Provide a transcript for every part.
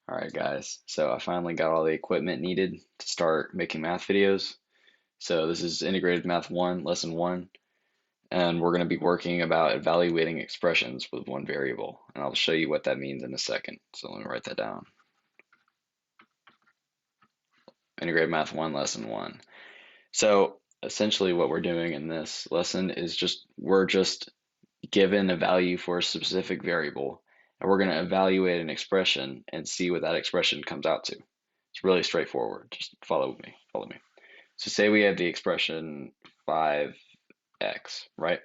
Alright guys, so I finally got all the equipment needed to start making math videos. So this is Integrated Math 1, Lesson 1, and we're going to be working about evaluating expressions with one variable. And I'll show you what that means in a second. So let me write that down. Integrated Math 1, Lesson 1. So essentially what we're doing in this lesson is we're just given a value for a specific variable, and we're going to evaluate an expression and see what that expression comes out to. It's really straightforward. Just follow me. Follow me. So say we have the expression 5x, right?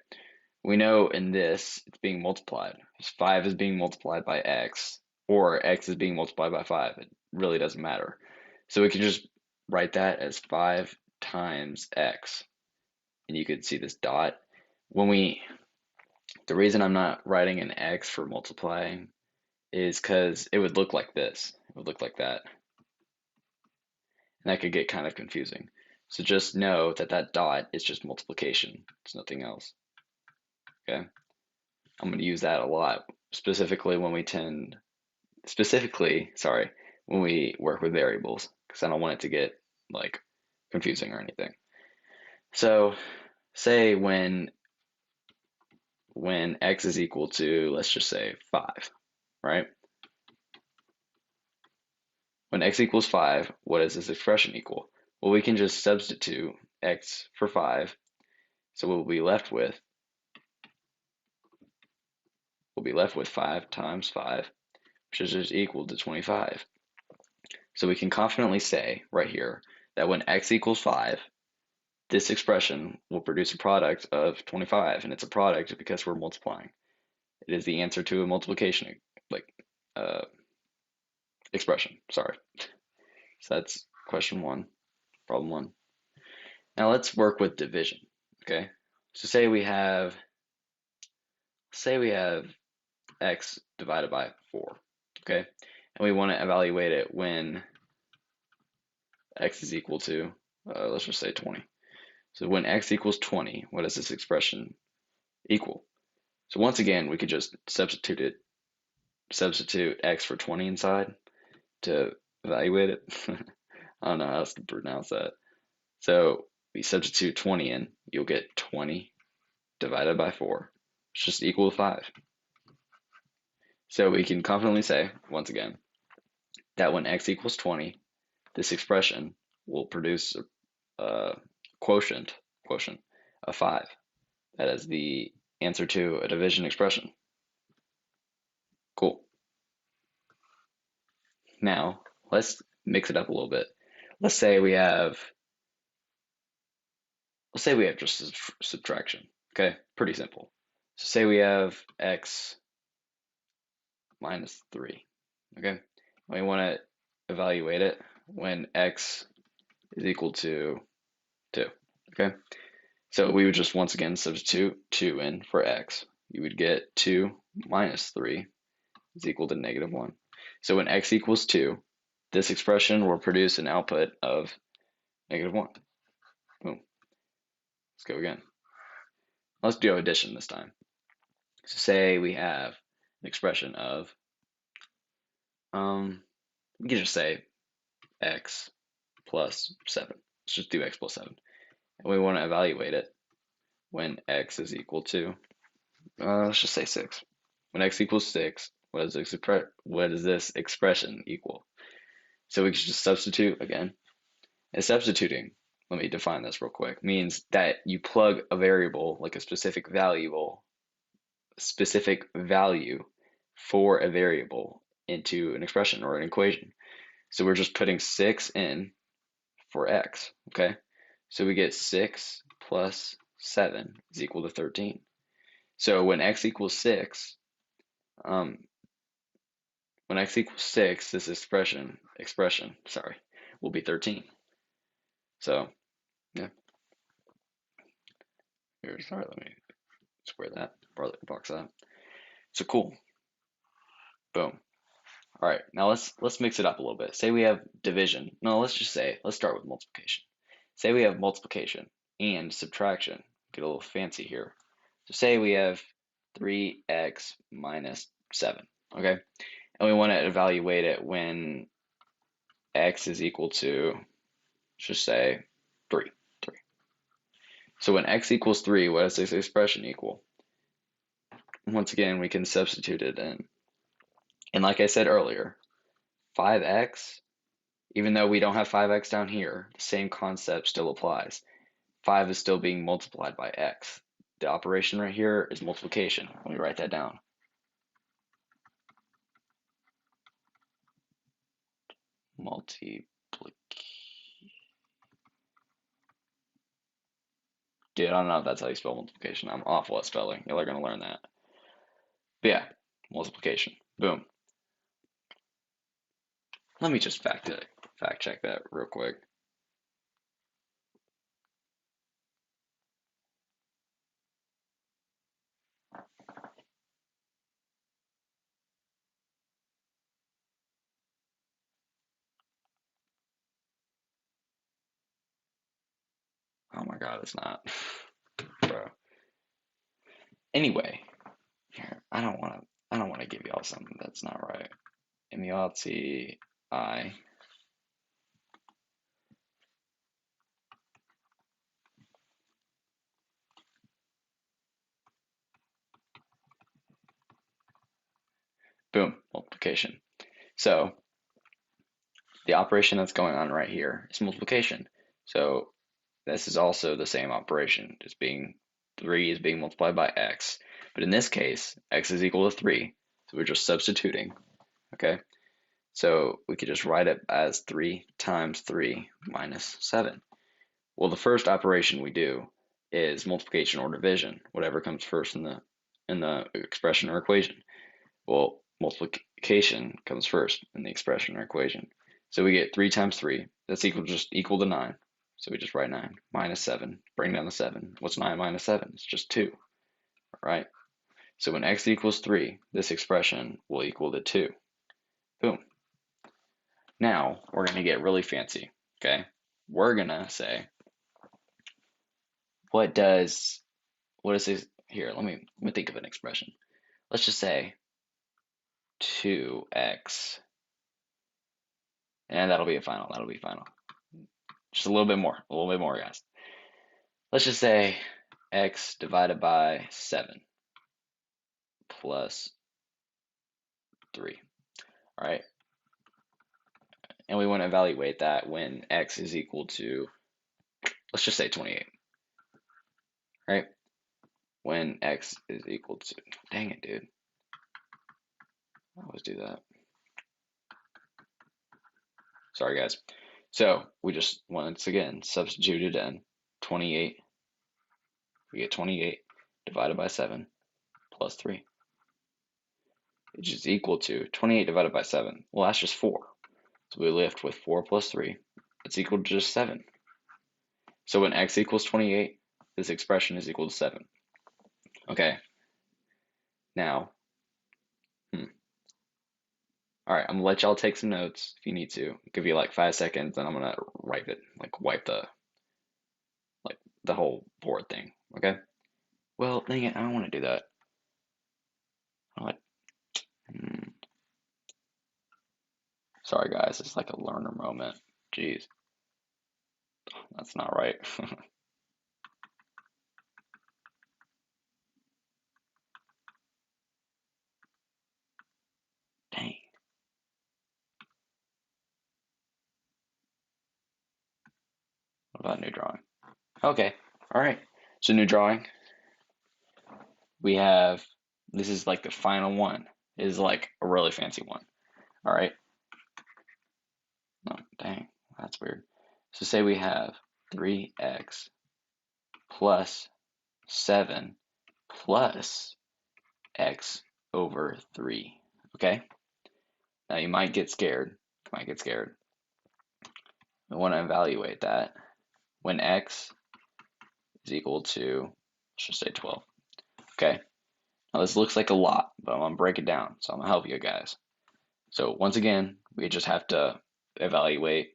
We know in this it's being multiplied. 5 is being multiplied by x, or x is being multiplied by 5. It really doesn't matter. So we can just write that as 5 times x. And you could see this dot. The reason I'm not writing an x for multiplying is because it would look like this. It would look like that. And that could get kind of confusing. So just know that that dot is just multiplication. It's nothing else. Okay. I'm going to use that a lot, when we work with variables, because I don't want it to get like confusing or anything. So say when x is equal to, let's just say 5, right? When x equals 5, what does this expression equal? Well, we can just substitute x for 5. So we'll be left with 5 times 5, which is just equal to 25. So we can confidently say right here that when x equals 5, this expression will produce a product of 25, and it's a product because we're multiplying. It is the answer to a multiplication like uh, expression. Sorry. So that's question 1, problem 1. Now let's work with division. Okay. So say we have x divided by 4. Okay. And we want to evaluate it when x is equal to, let's just say 20. So when x equals 20, what does this expression equal? So once again, we could just substitute x for 20 inside to evaluate it. I don't know how else to pronounce that. So we substitute 20 in, you'll get 20 divided by 4, which is just equal to 5. So we can confidently say, once again, that when x equals 20, this expression will produce a quotient of 5. That is the answer to a division expression. Cool. Now, let's mix it up a little bit. Let's say we have just subtraction. Okay, pretty simple. So say we have x minus 3. Okay, we want to evaluate it when x is equal to 2. Okay, so we would just once again substitute 2 in for x. You would get 2 minus 3 is equal to negative 1. So when x equals 2, this expression will produce an output of negative 1. Boom. Let's go again. Let's do addition this time. So say we have an expression of, we can just say x plus 7. Let's just do x plus 7. And we want to evaluate it when x is equal to, let's just say 6. When x equals 6, what does this expression equal? So we can just substitute again. And substituting, let me define this real quick, means that you plug a variable, like a specific value for a variable into an expression or an equation. So we're just putting 6 in for x, okay? So we get 6 plus 7 is equal to 13. So when x equals 6, um, this expression, will be 13. So, yeah, sorry, let me square that, box that. So cool, boom. All right, now let's mix it up a little bit. Say we have division. No, let's start with multiplication. Say we have multiplication and subtraction. Get a little fancy here. So say we have 3x minus 7, okay? and we want to evaluate it when x is equal to, let's just say, 3. 3. So when x equals 3, what does this expression equal? Once again, we can substitute it in. And like I said earlier, 5x, even though we don't have 5x down here, the same concept still applies. 5 is still being multiplied by x. The operation right here is multiplication. Let me write that down. Multiplication. Dude, I don't know if that's how you spell multiplication. I'm awful at spelling. Y'all are going to learn that. But yeah, multiplication. Boom. Let me just fact check that real quick. Oh my God, it's not. Bro. Anyway, here, I don't want to give y'all something that's not right. M-U-L-T-I. Boom, multiplication. So the operation that's going on right here is multiplication. So this is also the same operation. It's being 3 is being multiplied by x. But in this case, x is equal to 3. So we're just substituting. Okay. So we could just write it as 3 times 3 minus 7. Well, the first operation we do is multiplication or division, whatever comes first in the expression or equation. Well, multiplication comes first in the expression or equation. So we get 3 times 3, that's equal to 9. So we just write 9 minus 7, bring down the 7. What's 9 minus 7? It's just 2, right? So when x equals 3, this expression will equal to 2. Boom. Now we're going to get really fancy, okay? We're going to say, what is this? Here, let me think of an expression. Let's just say 2x, and that'll be final. Just a little bit more, guys. Let's just say x divided by 7 plus 3. All right. And we want to evaluate that when x is equal to, let's just say 28. Right? When x is equal to, dang it, dude. I always do that. Sorry, guys. So we just, once again, substituted in 28. We get 28 divided by 7 plus 3, which is equal to 28 divided by 7. Well, that's just 4. So we left with 4 plus 3. It's equal to just 7. So when x equals 28, this expression is equal to 7. Okay. Now, all right, I'm gonna let y'all take some notes if you need to. I'll give you like 5 seconds, and I'm gonna wipe it, like wipe the whole board thing. Okay. Well, dang it, I don't want to do that. What? Sorry, guys, it's like a learner moment. Jeez, that's not right. Dang. What about new drawing? Okay. All right. So new drawing. We have, this is like the final one. It is like a really fancy one. All right. No, dang, that's weird. So say we have 3x plus 7 plus x over 3. Okay. Now you might get scared. We want to evaluate that when x is equal to, let's just say 12. Okay. Now this looks like a lot, but I'm gonna break it down. So I'm gonna help you guys. So once again, we just have to evaluate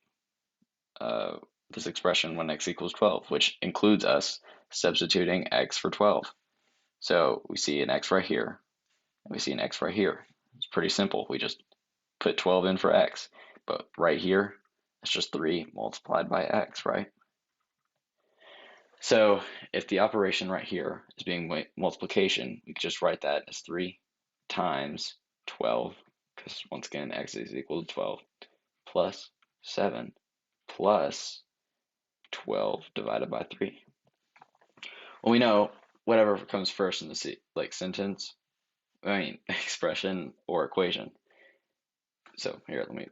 this expression when x equals 12, which includes us substituting x for 12. So we see an x right here, and we see an x right here. It's pretty simple. We just put 12 in for x. But right here, it's just 3 multiplied by x, right? So if the operation right here is being multiplication, we could just write that as 3 times 12, because once again, x is equal to 12, plus 7 plus 12 divided by 3. Well, we know whatever comes first in the sentence, expression or equation. So here, let me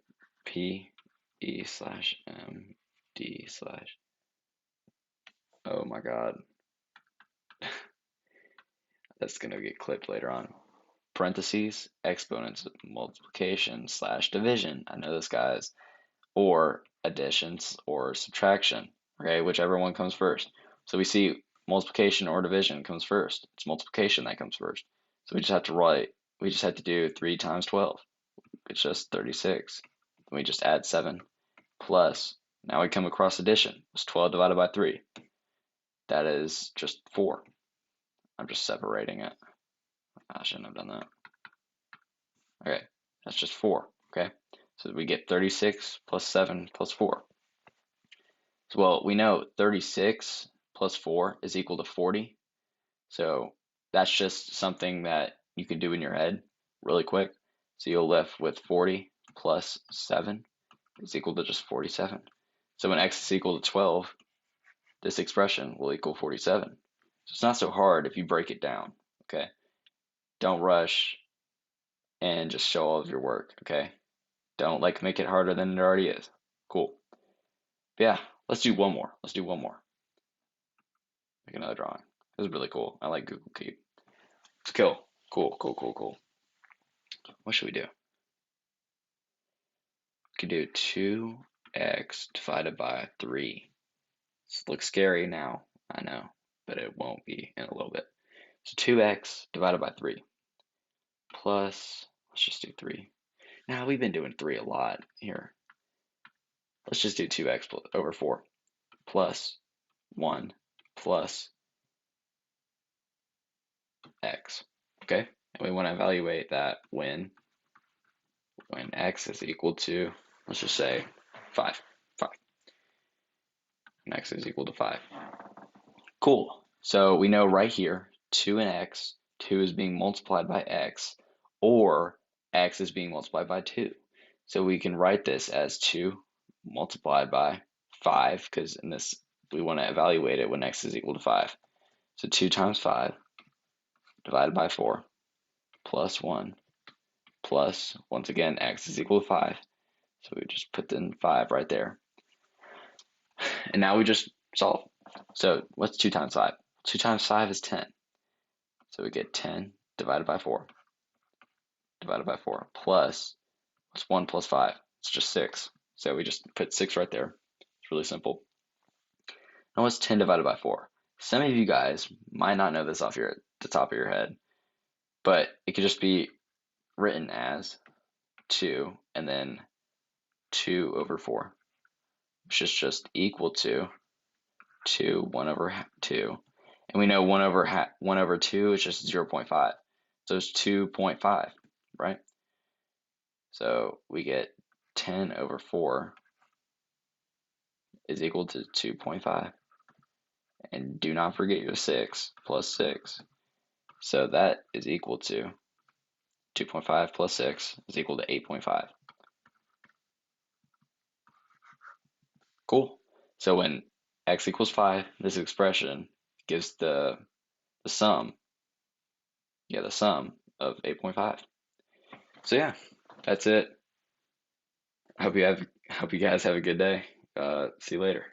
P E slash M D slash, oh my God, that's gonna get clipped later on. Parentheses, exponents of multiplication slash division. I know this, guys. Or additions or subtraction, okay, whichever one comes first. So we see multiplication or division comes first. It's multiplication that comes first. So we just have to do 3 times 12. It's just 36. Then we just add 7 plus, now we come across addition. It's 12 divided by 3. That is just 4. I'm just separating it. I shouldn't have done that. Okay, that's just 4, okay? So we get 36 plus 7 plus 4. So, well, we know 36 plus 4 is equal to 40. So that's just something that you can do in your head really quick. So you'll left with 40 plus 7 is equal to just 47. So when x is equal to 12, this expression will equal 47. So it's not so hard if you break it down, okay? Don't rush and just show all of your work, okay? Don't make it harder than it already is. Cool. But yeah, let's do one more. Let's do one more. Make another drawing. This is really cool. I like Google Keep. It's cool. Cool, cool, cool, cool. What should we do? We could do 2x divided by 3. This looks scary now, I know, but it won't be in a little bit. So 2x divided by 3 plus, let's just do 3. Now, we've been doing 3 a lot here. Let's just do 2x over 4 plus 1 plus x, okay? And we want to evaluate that when x is equal to, let's just say 5, and x is equal to 5. Cool. So we know right here, 2 and x, 2 is being multiplied by x, or x is being multiplied by 2. So we can write this as 2 multiplied by 5, because in this, we want to evaluate it when x is equal to 5. So 2 times 5 divided by 4 plus 1 plus, once again, x is equal to 5. So we just put in 5 right there. And now we just solve. So what's 2 times 5? 2 times 5 is 10. So we get 10 divided by 4 plus, what's 1 plus 5? It's just 6. So we just put 6 right there. It's really simple. Now what's 10 divided by 4? Some of you guys might not know this off the top of your head, but it could just be written as 2 and then 2 over 4, which is just equal to 2, 1 over 2. And we know 1 over 2 is just 0.5. So it's 2.5, right? So we get 10 over 4 is equal to 2.5. And do not forget your 6 plus 6. So that is equal to 2.5 plus 6 is equal to 8.5. Cool. So when x equals 5, this expression gives the sum, the sum of 8.5. So yeah, that's it. Hope you guys have a good day. See you later.